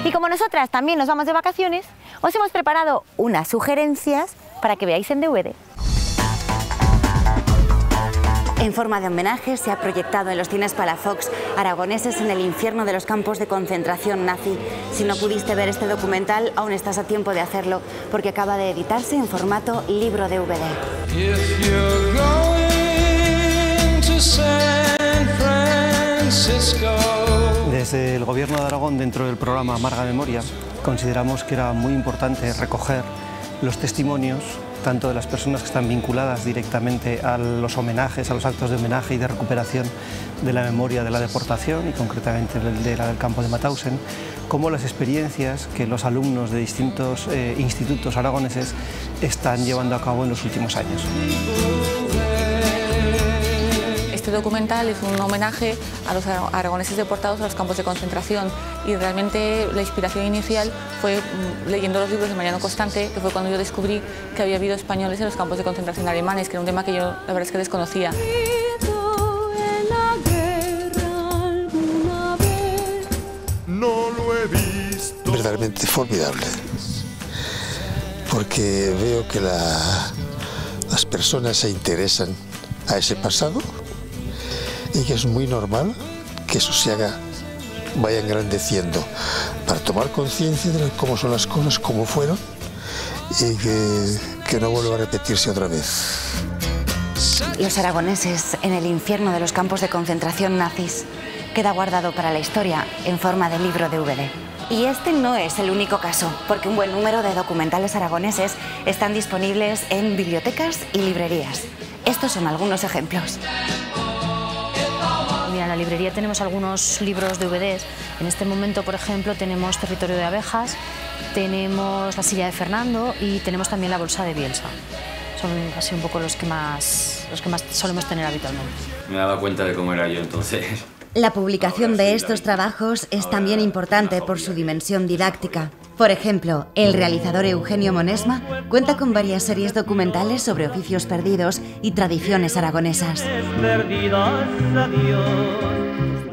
Y como nosotras también nos vamos de vacaciones, os hemos preparado unas sugerencias para que veáis en DVD. En forma de homenaje se ha proyectado en los cines Palafox Aragoneses en el infierno de los campos de concentración nazi. Si no pudiste ver este documental, aún estás a tiempo de hacerlo, porque acaba de editarse en formato libro DVD. Desde el Gobierno de Aragón, dentro del programa Amarga Memoria, consideramos que era muy importante recoger los testimonios tanto de las personas que están vinculadas directamente a los homenajes, a los actos de homenaje y de recuperación de la memoria de la deportación, y concretamente de la del campo de Mauthausen, como las experiencias que los alumnos de distintos institutos aragoneses están llevando a cabo en los últimos años. Este documental es un homenaje a los aragoneses deportados a los campos de concentración, y realmente la inspiración inicial fue leyendo los libros de Mariano Constante, que fue cuando yo descubrí que había habido españoles en los campos de concentración alemanes, que era un tema que yo la verdad es que desconocía. No lo he visto. Verdaderamente formidable, porque veo que las personas se interesan a ese pasado y que es muy normal que eso se vaya engrandeciendo para tomar conciencia de cómo son las cosas, cómo fueron, y que no vuelva a repetirse otra vez. Los aragoneses en el infierno de los campos de concentración nazis queda guardado para la historia en forma de libro DVD. Y este no es el único caso, porque un buen número de documentales aragoneses están disponibles en bibliotecas y librerías. Estos son algunos ejemplos. Mira, en la librería tenemos algunos libros DVDs. En este momento, por ejemplo, tenemos Territorio de abejas, tenemos La silla de Fernando y tenemos también La bolsa de Bielsa. Son así un poco los que más solemos tener habitualmente. Me daba cuenta de cómo era yo entonces. La publicación de estos trabajos es también importante por su dimensión didáctica. Por ejemplo, el realizador Eugenio Monesma cuenta con varias series documentales sobre oficios perdidos y tradiciones aragonesas.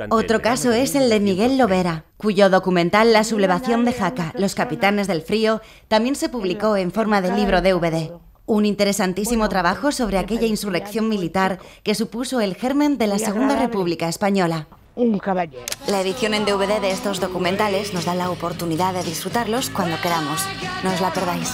Otro caso es el de Miguel Lovera, cuyo documental La sublevación de Jaca, los capitanes del frío, también se publicó en forma de libro DVD. Un interesantísimo trabajo sobre aquella insurrección militar que supuso el germen de la Segunda República Española. Un caballero. La edición en DVD de estos documentales nos da la oportunidad de disfrutarlos cuando queramos. No os la perdáis.